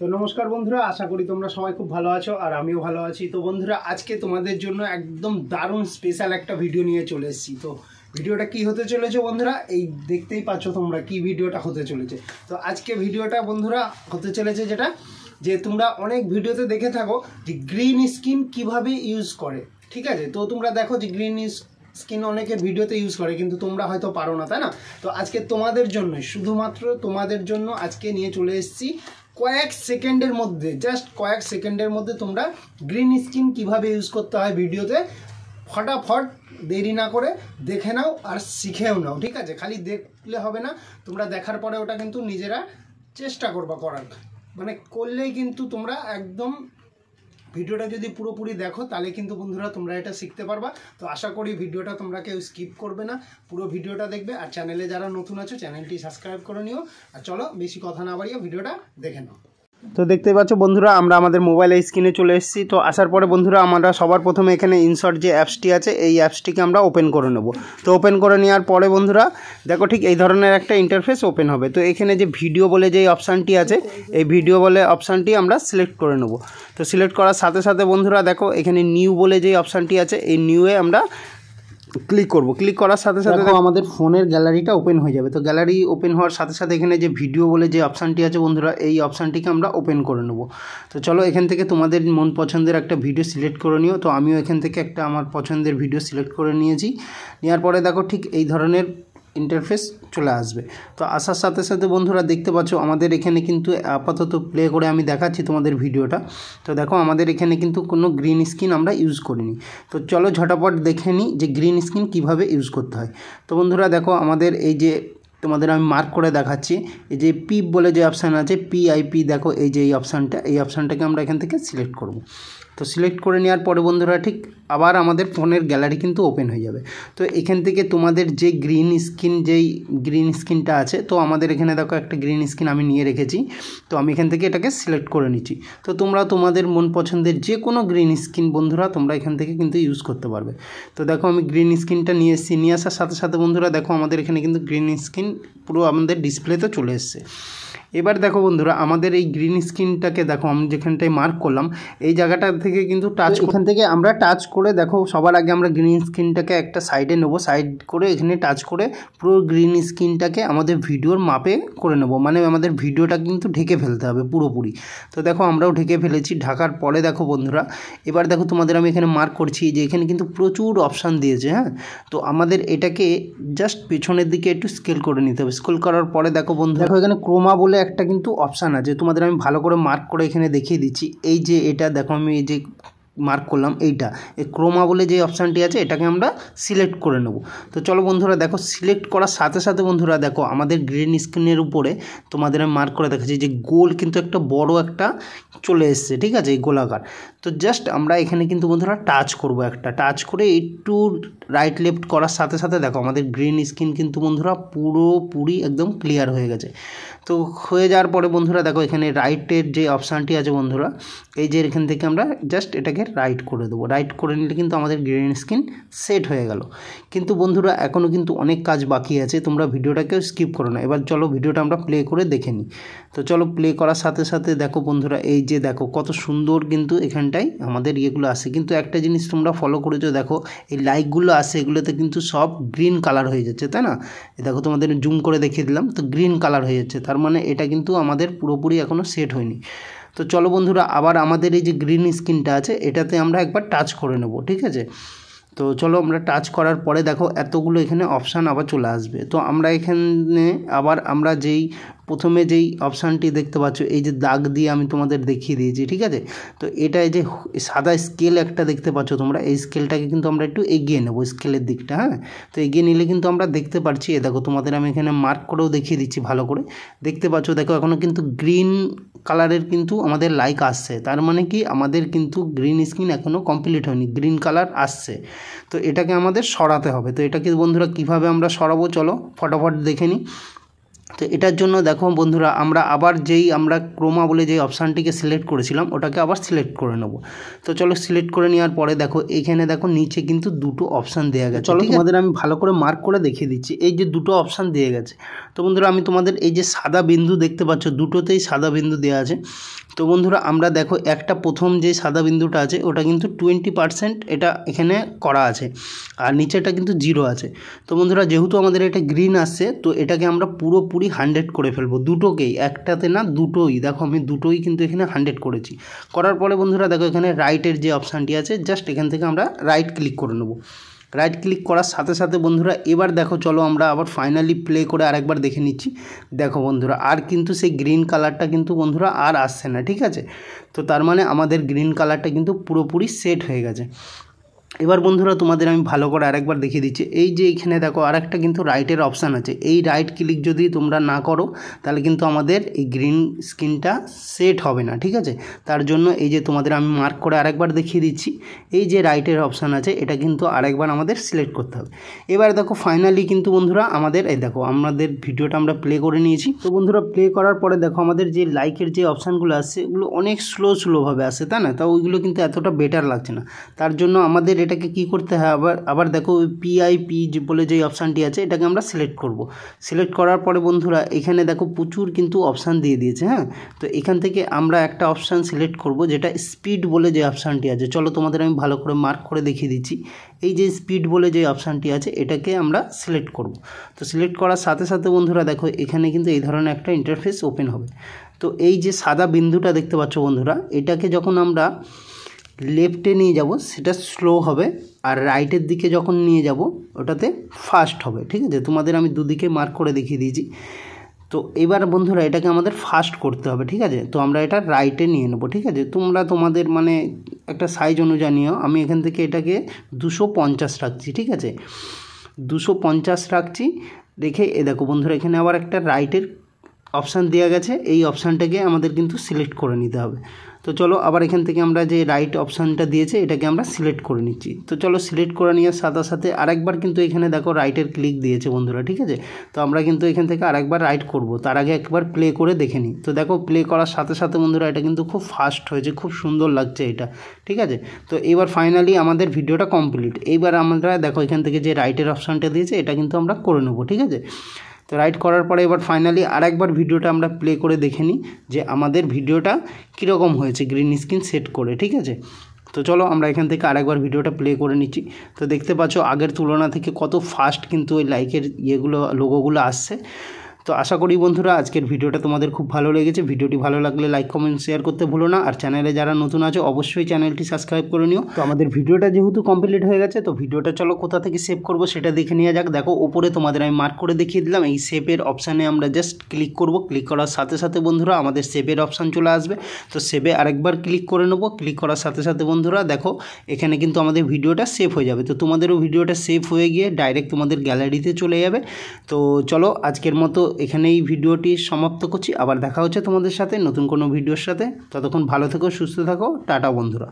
তো নমস্কার বন্ধুরা, আশা করি তোমরা সবাই খুব ভালো আছো আর আমিও ভালো আছি। তো বন্ধুরা, আজকে তোমাদের জন্য একদম দারুণ স্পেশাল একটা ভিডিও নিয়ে চলে এসেছি। তো ভিডিওটা কি হতে চলেছে বন্ধুরা, এই দেখতেই পাচ্ছ তোমরা কি ভিডিওটা হতে চলেছে। তো আজকে ভিডিওটা বন্ধুরা হতে চলেছে যেটা যে তোমরা অনেক ভিডিওতে দেখে থাকো যে গ্রিন স্কিন কিভাবে ইউজ করে, ঠিক আছে। তো তোমরা দেখো যে গ্রিন স্কিন অনেকে ভিডিওতে ইউজ করে, কিন্তু তোমরা হয়তো পারো না, তাই না। তো আজকে তোমাদের জন্য, শুধুমাত্র তোমাদের জন্য আজকে নিয়ে চলে এসেছি কয়েক সেকেন্ডের মধ্যে, জাস্ট কয়েক সেকেন্ডের মধ্যে তোমরা গ্রিন স্কিন কিভাবে ইউজ করতে হয় ভিডিওতে ফটাফট দেরি না করে দেখে নাও আর শিখেও নাও, ঠিক আছে। খালি দেখলে হবে না, তোমরা দেখার পরে ওটা কিন্তু নিজেরা চেষ্টা করবা করার, মানে করলেই কিন্তু তোমরা একদম ভিডিওটা যদি পুরোপুরি দেখো তাহলে কিন্তু বন্ধুরা তোমরা এটা শিখতে পারবা। তো আশা করি ভিডিওটা তোমরা কেউ স্কিপ করবে না, পুরো ভিডিওটা দেখবে। আর চ্যানেলে যারা নতুন আছো চ্যানেলটি সাবস্ক্রাইব করে নিও। আর চলো বেশি কথা না বাড়িয়ে ভিডিওটা দেখে নাও। তো দেখতেই পাচ্ছ বন্ধুরা, আমরা আমাদের মোবাইলের স্ক্রিনে চলে এসেছি। তো আসার পরে বন্ধুরা আমরা সবার প্রথমে এখানে ইনসার্ট যে অ্যাপসটি আছে এই অ্যাপসটিকে আমরা ওপেন করে নেব। তো ওপেন করে নেওয়ার পরে বন্ধুরা দেখো ঠিক এই ধরনের একটা ইন্টারফেস ওপেন হবে। তো এখানে যে ভিডিও বলে যে অপশানটি আছে এই ভিডিও বলে অপশানটি আমরা সিলেক্ট করে নেব। তো সিলেক্ট করার সাথে সাথে বন্ধুরা দেখো এখানে নিউ বলে যে অপশানটি আছে এই নিউয়ে আমরা ক্লিক করব। ক্লিক করার সাথে সাথে দেখো আমাদের ফোনের গ্যালারিটা ওপেন হয়ে যাবে। তো গ্যালারি ওপেন হওয়ার সাথে সাথে এখানে যে ভিডিও বলে যে অপশানটি আছে বন্ধুরা এই অপশানটিকে আমরা ওপেন করে নেব। তো চলো এখান থেকে তোমাদের মন পছন্দের একটা ভিডিও সিলেক্ট করে নিও। তো আমিও এখান থেকে একটা আমার পছন্দের ভিডিও সিলেক্ট করে নিয়েছি। নেওয়ার পরে দেখো ঠিক এই ধরনের ইন্টারফেস চলে আসবে। তো আসার সাথে সাথে বন্ধুরা দেখতে পাচ্ছ আমাদের এখানে কিন্তু আপাতত প্লে করে আমি দেখাচ্ছি তোমাদের ভিডিওটা। তো দেখো আমাদের এখানে কিন্তু কোনো গ্রিন স্ক্রিন আমরা ইউজ করিনি। তো চলো ঝটাপট দেখে নিই যে গ্রিন স্ক্রিন কিভাবে ইউজ করতে হয়। তো বন্ধুরা দেখো আমাদের এই যে তোমাদের আমি মার্ক করে দেখাচ্ছি, এই যে পি বলে যে অপশান আছে পিআইপি, দেখো এই যে এই অপশানটাকে আমরা এখান থেকে সিলেক্ট করব। তো সিলেক্ট করে নেওয়ার পরে বন্ধুরা ঠিক আবার আমাদের ফোনের গ্যালারি কিন্তু ওপেন হয়ে যাবে। তো এখান থেকে তোমাদের যে গ্রিন স্ক্রিনটা আছে, তো আমাদের এখানে দেখো একটা গ্রিন স্ক্রিন আমি নিয়ে রেখেছি। তো আমি এখান থেকে এটাকে সিলেক্ট করে নিচ্ছি। তো তোমরা তোমাদের মন পছন্দের যে কোনো গ্রিন স্ক্রিন বন্ধুরা তোমরা এখান থেকে কিন্তু ইউজ করতে পারবে। তো দেখো আমি গ্রিন স্ক্রিনটা নিয়ে এসেছি। নিয়ে আসার সাথে সাথে বন্ধুরা দেখো আমাদের এখানে কিন্তু গ্রিন স্ক্রিন পুরো আমাদের ডিসপ্লেতে চলে এসছে। এবার দেখো বন্ধুরা আমাদের এই গ্রিন স্ক্রিনটাকে দেখো আমি যেখানটায় মার্ক করলাম এই জায়গাটা থেকে কিন্তু এখান থেকে আমরা টাচ করে দেখো সবার আগে আমরা গ্রিন স্ক্রিনটাকে একটা সাইডে নেব। সাইড করে এখানে টাচ করে পুরো গ্রিন স্ক্রিনটাকে আমাদের ভিডিওর মাপে করে নেব, মানে আমাদের ভিডিওটা কিন্তু ঢেকে ফেলতে হবে পুরোপুরি। তো দেখো আমরাও ঢেকে ফেলেছি। ঢাকার পরে দেখো বন্ধুরা এবার দেখো তোমাদের আমি এখানে মার্ক করছি যে এখানে কিন্তু প্রচুর অপশান দিয়েছে, হ্যাঁ। তো আমাদের এটাকে জাস্ট পেছনের দিকে একটু স্কেল করে নিতে হবে। স্কেল করার পরে দেখো বন্ধু দেখো এখানে ক্রোমা বলে একটা কিন্তু অপশান আছে, তোমাদের আমি ভালো করে মার্ক করে এখানে দেখিয়ে দিচ্ছি। এই যে এটা দেখো আমি এই যে মার্ক করলাম এইটা, এই ক্রোমা বলে যে অপশানটি আছে এটাকে আমরা সিলেক্ট করে নেব। তো চলো বন্ধুরা দেখো সিলেক্ট করার সাথে সাথে বন্ধুরা দেখো আমাদের গ্রিন স্ক্রিনের উপরে তোমাদের আমি মার্ক করে দেখাচ্ছি যে গোল কিন্তু একটা বড় একটা চলে এসছে, ঠিক আছে, এই গোলাকার। তো জাস্ট আমরা এখানে কিন্তু বন্ধুরা টাচ করব, একটা টাচ করে একটু রাইট লেফট করার সাথে সাথে দেখো আমাদের গ্রিন স্ক্রিন কিন্তু বন্ধুরা পুরোপুরি একদম ক্লিয়ার হয়ে গেছে। তো হয়ে যাওয়ার পরে বন্ধুরা দেখো এখানে রাইটের যে অপশানটি আছে বন্ধুরা এই যে এখান থেকে আমরা জাস্ট এটাকে রাইট করে দেবো। রাইট করে নিলে কিন্তু আমাদের গ্রিন স্ক্রিন সেট হয়ে গেল। কিন্তু বন্ধুরা এখনও কিন্তু অনেক কাজ বাকি আছে, তোমরা ভিডিওটাকেও স্কিপ করো না। এবার চলো ভিডিওটা আমরা প্লে করে দেখে নিই। তো চলো প্লে করার সাথে সাথে দেখো বন্ধুরা এই যে দেখো কত সুন্দর কিন্তু এখানটায় আমাদের ইয়েগুলো আসে। কিন্তু একটা জিনিস তোমরা ফলো করেছো, দেখো এই লাইকগুলো আসে এগুলোতে কিন্তু সব গ্রিন কালার হয়ে যাচ্ছে, তাই না। দেখো তোমাদের জুম করে দেখিয়ে দিলাম, তো গ্রিন কালার হয়ে যাচ্ছে, তার মানে এটা কিন্তু আমাদের পুরোপুরি এখনও সেট হয়নি। তো চলো বন্ধুরা আবার আমাদের এই যে গ্রিন স্ক্রিনটা আছে এটাতে আমরা একবার টাচ করে নেব, ঠিক আছে। তো চলো আমরা টাচ করার পরে দেখো এতগুলো এখানে অপশান আবার চলে আসবে। তো আমরা এখানে আবার আমরা প্রথমে যেই অপশানটি দেখতে পাচ্ছ এই যে দাগ দিয়ে আমি তোমাদের দেখিয়ে দিয়েছি, ঠিক আছে। তো এটা এই যে সাদা স্কেল একটা দেখতে পাচ্ছ তোমরা, এই স্কেলটাকে কিন্তু আমরা একটু এগিয়ে নেব, স্কেলের দিকটা, হ্যাঁ। তো এগিয়ে নিলে কিন্তু আমরা দেখতে পাচ্ছি এ দেখো তোমাদের আমি এখানে মার্ক করেও দেখিয়ে দিচ্ছি ভালো করে, দেখতে পাচ্ছ দেখো এখনও কিন্তু গ্রিন কালারের কিন্তু আমাদের লাইক আসছে, তার মানে কি আমাদের কিন্তু গ্রিন স্ক্রিন এখনও কমপ্লিট হয়নি, গ্রিন কালার আসছে। তো এটাকে আমাদের সরাতে হবে। তো এটাকে বন্ধুরা কীভাবে আমরা সরাবো চলো ফটাফট দেখে নিই। তো এটার জন্য দেখো বন্ধুরা আমরা আবার আমরা ক্রোমা বলে যে অপশানটিকে সিলেক্ট করেছিলাম ওটাকে আবার সিলেক্ট করে নেব। তো চলো সিলেক্ট করে নেওয়ার পরে দেখো এখানে দেখো নিচে কিন্তু দুটো অপশান দেওয়া গেছে। চলো তোমাদের আমি ভালো করে মার্ক করে দেখিয়ে দিচ্ছি। এই যে দুটো অপশান দিয়ে গেছে, তো বন্ধুরা আমি তোমাদের এই যে সাদা বিন্দু দেখতে পাচ্ছ, দুটোতেই সাদা বিন্দু দেওয়া আছে। তো বন্ধুরা আমরা দেখো একটা প্রথম যে সাদা বিন্দুটা আছে ওটা কিন্তু 20% এটা এখানে করা আছে, আর নিচেটা কিন্তু 0 আছে। তো বন্ধুরা যেহেতু আমাদের এটা গ্রিন আসছে, তো এটাকে আমরা পুরোপুরি 100 করে ফেলবো, দুটোকেই, একটাতে না দুটোই। দেখো আমি দুটোই কিন্তু এখানে 100 করেছি। করার পরে বন্ধুরা দেখো এখানে রাইটের যে অপশানটি আছে, জাস্ট এখান থেকে আমরা রাইট ক্লিক করে নেব। রাইট ক্লিক করার সাথে সাথে বন্ধুরা এবার দেখো চলো আমরা আবার ফাইনালি প্লে করে আরেকবার দেখে নিচ্ছি। দেখো বন্ধুরা আর কিন্তু সেই গ্রিন কালারটা কিন্তু বন্ধুরা আর আসছে না, ঠিক আছে। তো তার মানে আমাদের গ্রিন কালারটা কিন্তু পুরোপুরি সেট হয়ে গেছে। এবার বন্ধুরা তোমাদের আমি ভালো করে আরেকবার দেখিয়ে দিচ্ছি। এই যে এখানে দেখো আরেকটা কিন্তু রাইটের অপশান আছে, এই রাইট ক্লিক যদি তোমরা না করো তাহলে কিন্তু আমাদের এই গ্রিন স্ক্রিনটা সেট হবে না, ঠিক আছে। তার জন্য এই যে তোমাদের আমি মার্ক করে আরেকবার দেখিয়ে দিচ্ছি, এই যে রাইটের অপশান আছে এটা কিন্তু আরেকবার আমাদের সিলেক্ট করতে হবে। এবার দেখো ফাইনালি কিন্তু বন্ধুরা আমাদের এই দেখো আমাদের ভিডিওটা আমরা প্লে করে নিয়েছি। তো বন্ধুরা প্লে করার পরে দেখো আমাদের যে লাইকের যে অপশানগুলো আসছে এগুলো অনেক স্লোভাবে আসে, তাই না? তাও ওইগুলো কিন্তু এতটা বেটার লাগছে না। তার জন্য আমাদের এটাকে কি করতে হয়, আবার দেখো পিআইপি বলে যে অপশানটি আছে এটাকে আমরা সিলেক্ট করব। সিলেক্ট করার পরে বন্ধুরা এখানে দেখো প্রচুর কিন্তু অপশান দিয়ে দিয়েছে, হ্যাঁ। তো এখান থেকে আমরা একটা অপশান সিলেক্ট করব যেটা স্পিড বলে যে অপশানটি আছে। চলো তোমাদের আমি ভালো করে মার্ক করে দেখিয়ে দিচ্ছি। এই যে স্পিড বলে যে অপশানটি আছে এটাকে আমরা সিলেক্ট করব। তো সিলেক্ট করার সাথে সাথে বন্ধুরা দেখো এখানে কিন্তু এই ধরনের একটা ইন্টারফেস ওপেন হবে। তো এই যে সাদা বিন্দুটা দেখতে পাচ্ছ বন্ধুরা, এটাকে যখন আমরা লেফটে নিয়ে যাব সেটা স্লো হবে, আর রাইটের দিকে যখন নিয়ে যাব ওটাতে ফাস্ট হবে, ঠিক আছে। তোমাদের আমি দুদিকে মার্ক করে দেখিয়ে দিয়েছি। তো এবার বন্ধুরা এটাকে আমাদের ফাস্ট করতে হবে, ঠিক আছে। তো আমরা এটা রাইটে নিয়ে নেবো, ঠিক আছে। তোমরা তোমাদের মানে একটা সাইজ অনুযায়ী নিও। আমি এখান থেকে এটাকে 250 রাখছি, ঠিক আছে। 250 রাখছি রেখে এ দেখো বন্ধুরা এখানে আবার একটা রাইটের অপশান দেওয়া গেছে, এই অপশানটাকে আমাদের কিন্তু সিলেক্ট করে নিতে হবে। তো চলো আবার এখান থেকে আমরা যে রাইট অপশানটা দিয়েছে এটাকে আমরা সিলেক্ট করে নিচ্ছি। তো চলো সিলেক্ট করে নেওয়ার সাথে সাথে আরেকবার কিন্তু এখানে দেখো রাইটের ক্লিক দিয়েছে বন্ধুরা, ঠিক আছে। তো আমরা কিন্তু এখান থেকে আরেকবার রাইট করব, তার আগে একবার প্লে করে দেখে নিই। তো দেখো প্লে করার সাথে সাথে বন্ধুরা এটা কিন্তু খুব ফাস্ট হয়েছে, খুব সুন্দর লাগছে এটা, ঠিক আছে। তো এবার ফাইনালি আমাদের ভিডিওটা কমপ্লিট। এইবার আমরা দেখো এখান থেকে যে রাইটের অপশানটা দিয়েছে এটা কিন্তু আমরা করে নেবো, ঠিক আছে। তো রাইট করার পরে এবার ফাইনালি আরেকবার ভিডিওটা আমরা প্লে করে দেখে নিই যে আমাদের ভিডিওটা কীরকম হয়েছে গ্রিন স্ক্রিন সেট করে, ঠিক আছে। তো চলো আমরা এখান থেকে আরেকবার ভিডিওটা প্লে করে নিচ্ছি। তো দেখতে পাচ্ছ আগের তুলনা থেকে কত ফাস্ট কিন্তু ওই লাইকের লোগোগুলো আসছে। তো আশা করি বন্ধুরা আজকের ভিডিওটা তোমাদের খুব ভালো লেগেছে। ভিডিওটি ভালো লাগলে লাইক কমেন্ট শেয়ার করতে ভুলো না, আর চ্যানেলে যারা নতুন আছে অবশ্যই চ্যানেলটি সাবস্ক্রাইব করে নিও। তো আমাদের ভিডিওটা যেহেতু কমপ্লিট হয়ে গেছে, তো ভিডিওটা চলো কোথা থেকে সেভ করব সেটা দেখে নেওয়া যাক। দেখো ওপরে তোমাদের আমি মার্ক করে দেখিয়ে দিলাম, এই সেভের অপশানে আমরা জাস্ট ক্লিক করব। ক্লিক করার সাথে সাথে বন্ধুরা আমাদের সেভের অপশান চলে আসবে। তো সেভে আরেকবার ক্লিক করে নেব। ক্লিক করার সাথে সাথে বন্ধুরা দেখো এখানে কিন্তু আমাদের ভিডিওটা সেভ হয়ে যাবে। তো তোমাদেরও ভিডিওটা সেভ হয়ে গিয়ে ডাইরেক্ট তোমাদের গ্যালারিতে চলে যাবে। তো চলো আজকের মতো এখানেই ভিডিওটি সমাপ্ত করছি। আবার দেখা হচ্ছে তোমাদের সাথে নতুন কোনো ভিডিওর সাথে। ততক্ষণ ভালো থেকো, সুস্থ থাকো, টাটা বন্ধুরা।